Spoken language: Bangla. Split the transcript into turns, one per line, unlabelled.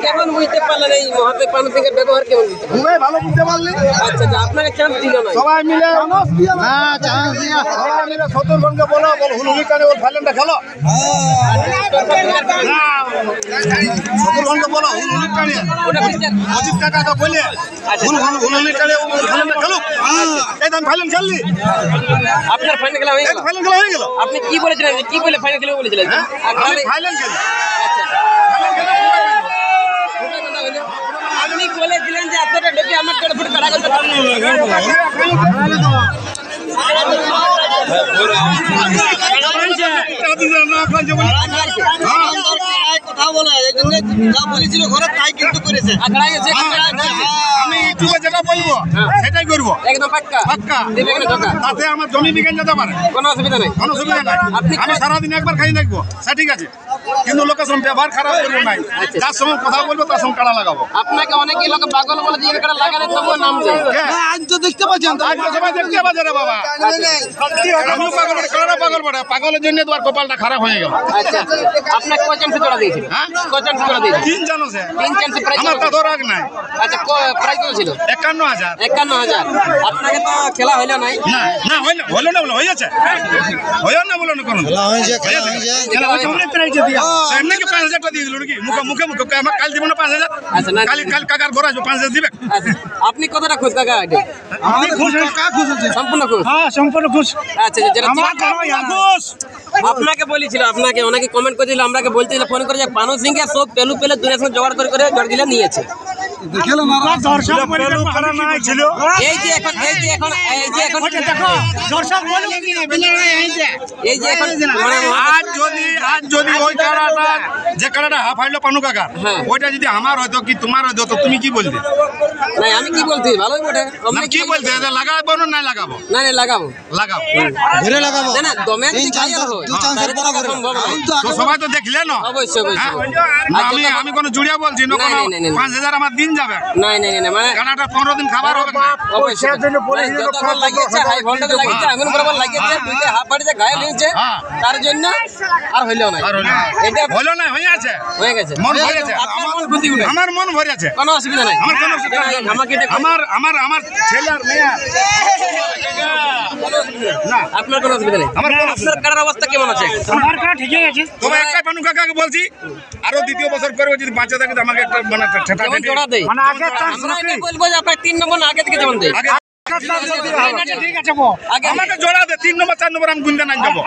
কেমন বুঝতে পারলেন এই মহাদেব পানু সিংয়ের ব্যবহার কেমন?
খুবই ভালো বুঝতে পারলি।
আচ্ছা আচ্ছা, আপনাকে চান্স দিল না?
সবাই মিলে শত্রুঘ্নকে বলো হুলুলি কানে ওর ফাইলেনটা খেলো। শত্রুঘ্নকে বলো হুলুলি কানে অজিত কাকাকে বলে হুলুলি কানে ফাইলেনটা খেলো। এই দাম ফাইলেন খেললি,
আপনার ফাইনাল খেলা হয়ে গেল?
ফাইলেন খেলা হয়ে গেল।
আপনি কি বলেছিলেন, কি বলে ফাইনাল খেলে বলেছিলেন?
ফাইলেন খেলি।
আপনি বলেছিলেন যে আপনারা ঢুকে আমার করে ফুটে তারা করতে কথা বলে যা বলেছিল ঘরে তাই কিন্তু করেছে।
আমি ইউটিউবে যেটা বলবো সেটাই করবো,
একদম পাক্কা
পাক্কা।
দেবে কিনা টাকা?
তাতে আমার জমি বিজ্ঞান যেতে পারে,
কোনো অসুবিধা নেই।
কোনো সুবিধা নাই। আমি সারাদিন একবার খাই দেখবো, সে ঠিক আছে, কিন্তু লোকের সঙ্গে ব্যবহার খারাপ করবো নাই। যার সঙ্গে কথা বলবো তার সঙ্গে কাড়া লাগাবো।
আপনাকে অনেকেই লোক পাগল বলে দিয়ে কাড়া লাগালে তবুও নাম দেয়।
আজ তো দেখতে পাচ্ছেন, আজ তো সবাই দেখতে পাচ্ছে রে বাবা। আমিও পাগল বটে, কাড়া পাগল বটে, পাগলের জন্য তোমার কপালটা খারাপ হয়ে গেল।
আচ্ছা, আপনাকে কয় চান্সে জোড়া দিয়েছিল?
হ্যাঁ,
কয় চান্সে জোড়া দিয়েছিল?
3 জানো সে,
3 চান্সে প্রাইজ
আমার তো রাগ নাই।
আচ্ছা, প্রাইজ কত ছিল?
51,000।
51,000। আপনাকে তো খেলা হইলো নাই?
না না, হইলো না বলে হয়েছে, হইলো না বলে না কোনো খেলা হয়েছে, খেলা হয়েছে অনেক প্রাইজ দিয়া। এমনি কি 5,000 টাকা দিয়ে দিল নাকি? মুখে আমার কাল দিব না 5,000।
আচ্ছা না,
কাল কাকার ঘর আসবো 5,000 দিবে।
আচ্ছা, আপনি কতটা খুশ কাকা?
আমি খুশ, কাকা খুশ আছে,
সম্পূর্ণ খুশ?
হ্যাঁ সম্পূর্ণ খুশ।
আচ্ছা, যেটা
খুশ।
আপনাকে বলেছিল, আপনাকে অনেকে কমেন্ট করেছিল, আমাকে বলছিল ফোন করে যে পানু সিং এর সব পেলু পেলে দুনিয়ার সঙ্গে জোগাড় করে জোর দিলে নিয়েছে। এই যে এখন
আজ যদি ওই কাড়াটা যে কাড়াটা হাফ হাইলো পানু কাকা, ওইটা যদি আমার হয়তো কি তোমার হয়তো, তো তুমি কি বলতে?
না আমি কি বলছি, ভালোই বটে।
আমি কি বলতে, লাগাবো না লাগাবো?
না না, লাগাবো
লাগাবো,
ঘুরে লাগাবো।
না না, দমে সম্ভব নয়।
তো সবাই তো দেখলে না।
অবশ্যই অবশ্যই।
আমি কোনো জুড়িয়া বলছি না, কোনো 5,000 আমার দিন যাবে।
না না না, মানে
কানাটা 15 দিন খাবার হবে না।
অবশ্যই যতক্ষণ লাগিয়েছে হাই ভোল্টেজ লাগিয়েছে, আগুন বরাবর লাগিয়েছে, দুইটা হাফ বাড়িতে ঘায়ল হয়েছে, তার জন্য আর হইলো না। এটা
হলো না, হয়ে আছে,
হয়ে গেছে,
মন ভরে আছে, আমার মন ভরে আছে,
কোনো অসুবিধা নাই।
আমার কোনো অসুবিধা নাই।
আমাকে
আমার ছেলে আর মেয়ে,
না আপনার কোনো অসুবিধা নেই। আপনার কারার অবস্থা কেমন আছে?
আমার কাছে ঠিকই আছে। তবে একটাই পানু কাকাকে বলছি, আরো দ্বিতীয় বছর করবে, যদি বাঁচা থাকে তো আমাকে একটা মানে ঠেটা
জোড়া দেয়। আমরা এটা বলবো যে আপনার 3 নম্বর আগে থেকে যেমন দেয়।
ঠিক আছে, আমাকে জোড়া দে, 3 নম্বর 4 নম্বর আমি গুনতে নাই যাবো।